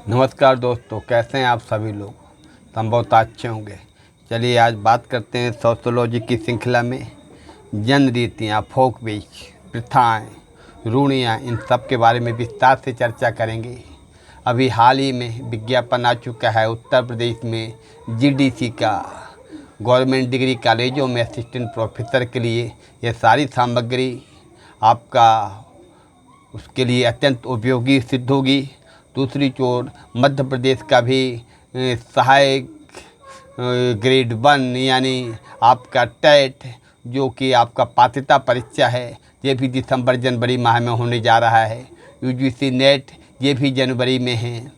नमस्कार दोस्तों, कैसे हैं आप सभी लोग। हम बहुत अच्छे होंगे। चलिए आज बात करते हैं सोशियोलॉजी की श्रृंखला में जन रीतियाँ, फोक बीच, प्रथाएँ, रूढ़ियाँ, इन सब के बारे में विस्तार से चर्चा करेंगे। अभी हाल ही में विज्ञापन आ चुका है उत्तर प्रदेश में जीडीसी का, गवर्नमेंट डिग्री कॉलेजों में असिस्टेंट प्रोफेसर के लिए ये सारी सामग्री आपका उसके लिए अत्यंत उपयोगी सिद्ध होगी। दूसरी ओर मध्य प्रदेश का भी सहायक ग्रेड 1 यानी आपका टेट, जो कि आपका पात्रता परीक्षा है, ये भी दिसंबर जनवरी माह में होने जा रहा है। यूजीसी नेट ये भी जनवरी में है।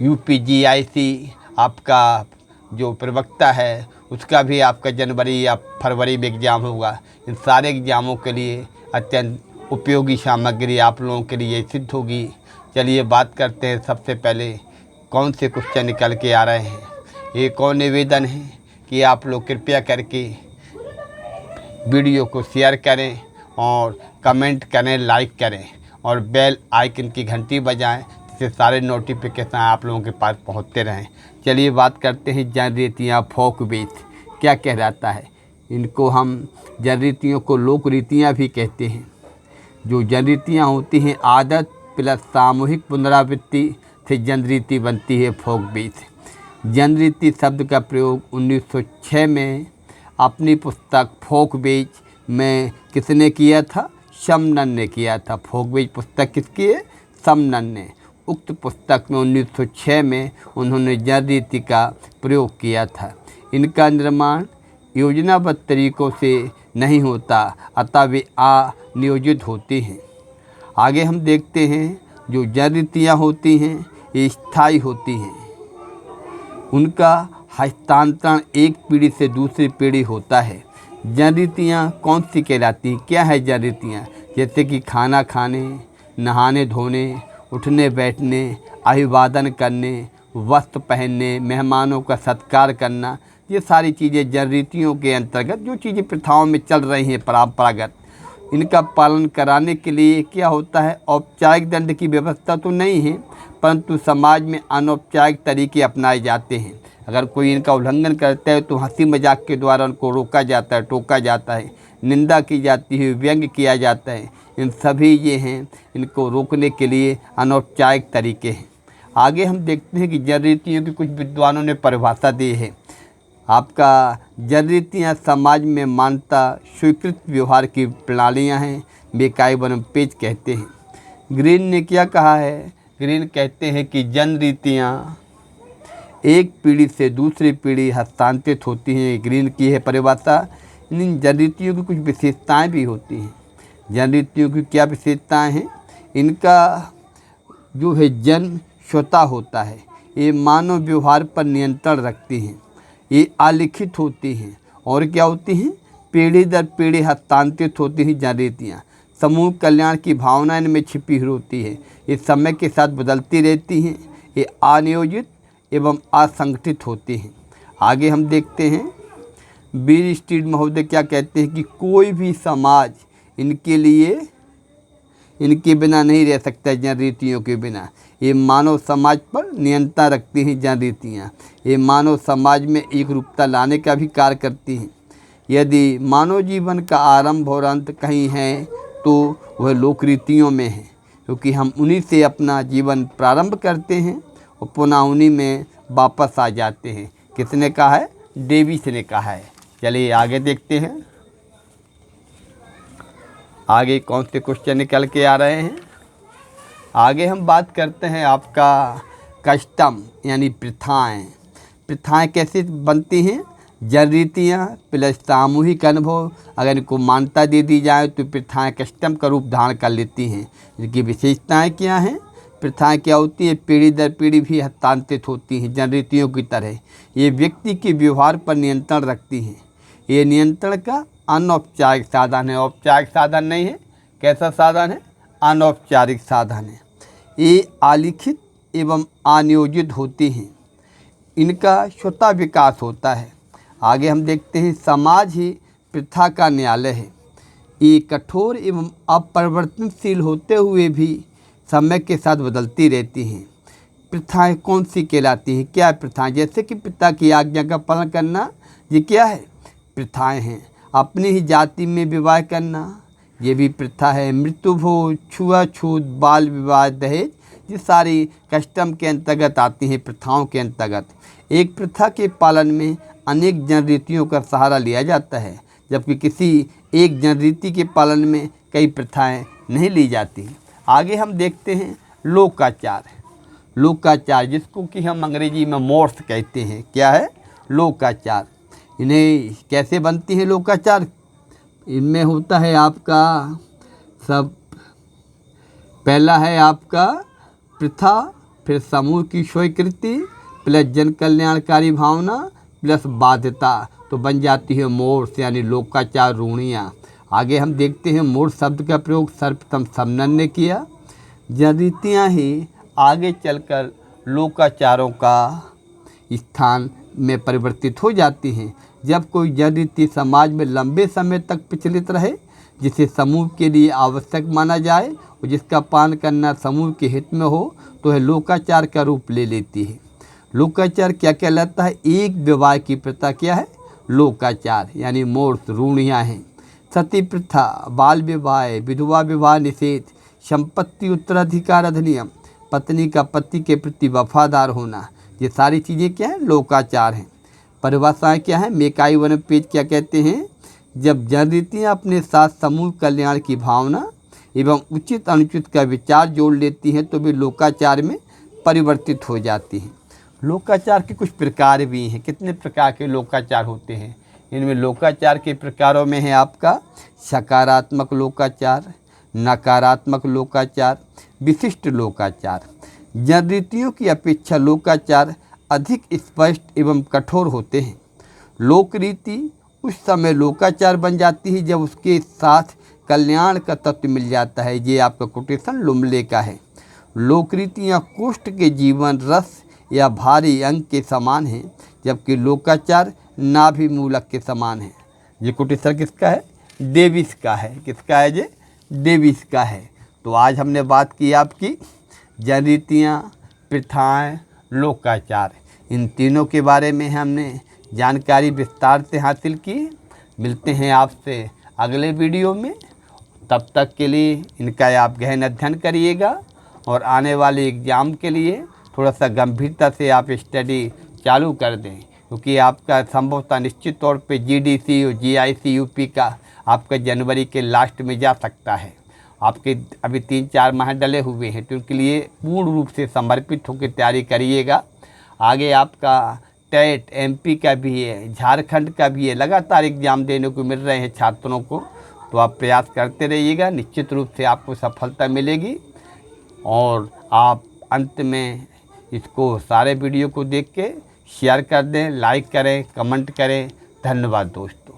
यूपीजीआईसी आपका जो प्रवक्ता है उसका भी आपका जनवरी या फरवरी में एग्ज़ाम होगा। इन सारे एग्ज़ामों के लिए अत्यंत उपयोगी सामग्री आप लोगों के लिए सिद्ध होगी। चलिए बात करते हैं सबसे पहले कौन से क्वेश्चन निकल के आ रहे हैं। एक और निवेदन है कि आप लोग कृपया करके वीडियो को शेयर करें और कमेंट करें, लाइक करें और बेल आइकन की घंटी बजाएं, जिससे सारे नोटिफिकेशन आप लोगों के पास पहुंचते रहें। चलिए बात करते हैं जन रीतियाँ, फोक बीच क्या कहलाता है। इनको हम जन रीतियों को लोक रीतियाँ भी कहते हैं। जो जन रीतियाँ होती हैं आदत प्लस सामूहिक पुनरावृत्ति से जन रीति बनती है फोक बीच। जन रीति शब्द का प्रयोग 1906 में अपनी पुस्तक फोक बीच में किसने किया था? समनन ने किया था। फोक बीच पुस्तक किसकी है? समनन ने। उक्त पुस्तक में 1906 में उन्होंने जन रीति का प्रयोग किया था। इनका निर्माण योजनाबद्ध तरीक़ों से नहीं होता, अतः वे अनियोजित होती हैं। आगे हम देखते हैं जो जन रीतियाँ होती हैं ये स्थायी होती हैं। उनका हस्तांतरण एक पीढ़ी से दूसरी पीढ़ी होता है। जन रीतियाँ कौन सी कहलाती हैं? क्या है जन रीतियाँ? जैसे कि खाना खाने, नहाने धोने, उठने बैठने, अभिवादन करने, वस्त्र पहनने, मेहमानों का सत्कार करना, ये सारी चीज़ें जन रीतियों के अंतर्गत जो चीज़ें प्रथाओं में चल रही हैं परंपरागत, इनका पालन कराने के लिए क्या होता है? औपचारिक दंड की व्यवस्था तो नहीं है, परंतु समाज में अनौपचारिक तरीके अपनाए जाते हैं। अगर कोई इनका उल्लंघन करता है तो हंसी मजाक के द्वारा उनको रोका जाता है, टोका जाता है, निंदा की जाती है, व्यंग्य किया जाता है। इन सभी ये हैं, इनको रोकने के लिए अनौपचारिक तरीके हैं। आगे हम देखते हैं कि जन रीतियों की कुछ विद्वानों ने परिभाषा दी है। आपका जन रीतियाँ समाज में मान्यता स्वीकृत व्यवहार की प्रणालियाँ हैं, बेकाई बनम पेच कहते हैं। ग्रीन ने क्या कहा है? ग्रीन कहते हैं कि जन रीतियाँ एक पीढ़ी से दूसरी पीढ़ी हस्तांतरित होती हैं। ग्रीन की है परिभाषा। इन जन रीतियों की कुछ विशेषताएँ भी होती हैं। जन रीतियों की क्या विशेषताएँ हैं? इनका जो है जन्म स्वतः होता है। ये मानव व्यवहार पर नियंत्रण रखती हैं। ये अलिखित होती हैं और क्या होती हैं? पीढ़ी दर पीढ़ी हस्तांतरित होती हैं जन रीतियाँ। समूह कल्याण की भावना इनमें छिपी होती है। ये समय के साथ बदलती रहती हैं। ये अनियोजित एवं असंगठित होती हैं। आगे हम देखते हैं बीर स्ट्रीट महोदय क्या कहते हैं कि कोई भी समाज इनके बिना नहीं रह सकता। जन रीतियों के बिना ये मानव समाज पर नियंत्रण रखती हैं। जन रीतियाँ ये मानव समाज में एक रूपता लाने का भी कार्य करती हैं। यदि मानव जीवन का आरंभ और अंत कहीं है तो वह लोक रीतियों में है, क्योंकि हम उन्हीं से अपना जीवन प्रारंभ करते हैं और पुनः उन्हीं में वापस आ जाते हैं। किसने कहा है? डेविस ने कहा है। चलिए आगे देखते हैं आगे कौन से क्वेश्चन निकल के आ रहे हैं। आगे हम बात करते हैं आपका कस्टम यानी प्रथाएं। प्रथाएं कैसे बनती हैं? जन रीतियाँ प्लस सामूहिक अनुभव, अगर इनको मान्यता दे दी जाए तो प्रथाएं कस्टम का रूप धारण कर लेती हैं। इनकी विशेषताएं क्या हैं? प्रथाएं क्या होती हैं? पीढ़ी दर पीढ़ी भी हस्तांतरित होती हैं जन रीतियों की तरह। ये व्यक्ति के व्यवहार पर नियंत्रण रखती हैं। ये नियंत्रण का अनौपचारिक साधन है, औपचारिक साधन नहीं है। कैसा साधन है? अनौपचारिक साधन है। ये अलिखित एवं अनियोजित होती हैं। इनका स्वतः विकास होता है। आगे हम देखते हैं समाज ही प्रथा का न्यायालय है। ये कठोर एवं अपरिवर्तनशील होते हुए भी समय के साथ बदलती रहती हैं। प्रथाएं कौन सी कहलाती हैं? क्या प्रथाएं? जैसे कि पिता की आज्ञा का पालन करना, ये क्या है? प्रथाएं हैं। अपनी ही जाति में विवाह करना, ये भी प्रथा है। मृत्यु भोज, छुआछूत, बाल विवाह, दहेज, ये सारी कस्टम के अंतर्गत आती हैं, प्रथाओं के अंतर्गत। एक प्रथा के पालन में अनेक जनरीतियों का सहारा लिया जाता है, जबकि किसी एक जनरीति के पालन में कई प्रथाएं नहीं ली जाती। आगे हम देखते हैं लोकाचार। लोकाचार जिसको कि हम अंग्रेजी में मोर्स कहते हैं। क्या है? लोकाचार। इन्हें कैसे बनती है लोकाचार? इनमें होता है आपका सब, पहला है आपका प्रथा, फिर समूह की स्वीकृति, प्लस जन कल्याणकारी भावना, प्लस बाध्यता, तो बन जाती है मोर्स यानी लोकाचार रूढ़ियाँ। आगे हम देखते हैं मोर्स शब्द का प्रयोग सर्वप्रथम समनन ने किया। जनरीतियाँ ही आगे चलकर लोकाचारों का स्थान में परिवर्तित हो जाती हैं। जब कोई जनरीति समाज में लंबे समय तक प्रचलित रहे, जिसे समूह के लिए आवश्यक माना जाए और जिसका पालन करना समूह के हित में हो, तो यह लोकाचार का रूप ले लेती है। लोकाचार क्या कहलाता है? एक विवाह की प्रथा क्या है? लोकाचार यानी मोर्स रूढ़ियाँ हैं। सती प्रथा, बाल विवाह, विधवा विवाह निषेध, संपत्ति उत्तराधिकार अधिनियम, पत्नी का पति के प्रति वफादार होना, ये सारी चीज़ें क्या हैं? लोकाचार हैं। परिभाषाएँ क्या हैं? मेकाई वन पेज क्या कहते हैं? जब जनरीतियाँ अपने साथ समूह कल्याण की भावना एवं उचित अनुचित का विचार जोड़ लेती हैं, तो वे लोकाचार में परिवर्तित हो जाती हैं। लोकाचार के कुछ प्रकार भी हैं। कितने प्रकार के लोकाचार होते हैं? इनमें लोकाचार के प्रकारों में है आपका सकारात्मक लोकाचार, नकारात्मक लोकाचार, विशिष्ट लोकाचार। जनरीतियों की अपेक्षा लोकाचार अधिक स्पष्ट एवं कठोर होते हैं। लोकरीति उस समय लोकाचार बन जाती है जब उसके साथ कल्याण का तत्व मिल जाता है। ये आपका कोटेशन लुम्ले का है। लोकरीतियाँ कुष्ठ के जीवन रस या भारी अंग के समान हैं, जबकि लोकाचार नाभि मूलक के समान है। ये कोटेशन किसका है? डेविस का है। किसका है? ये डेविस का है। तो आज हमने बात की आपकी जनरीतियाँ, प्रथाएं, लोकाचार, इन तीनों के बारे में हमने जानकारी विस्तार से हासिल की। मिलते हैं आपसे अगले वीडियो में। तब तक के लिए इनका आप गहन अध्ययन करिएगा और आने वाले एग्ज़ाम के लिए थोड़ा सा गंभीरता से आप स्टडी चालू कर दें, क्योंकि आपका संभवतः निश्चित तौर पे जीडीसी और जीआईसी यूपी का आपका जनवरी के लास्ट में जा सकता है। आपके अभी 3-4 माह डले हुए हैं, तो उनके लिए पूर्ण रूप से समर्पित होकर तैयारी करिएगा। आगे आपका टेट एमपी का भी है, झारखंड का भी है, लगातार एग्ज़ाम देने को मिल रहे हैं छात्रों को। तो आप प्रयास करते रहिएगा, निश्चित रूप से आपको सफलता मिलेगी। और आप अंत में इसको सारे वीडियो को देख के शेयर कर दें, लाइक करें, कमेंट करें। धन्यवाद दोस्तों।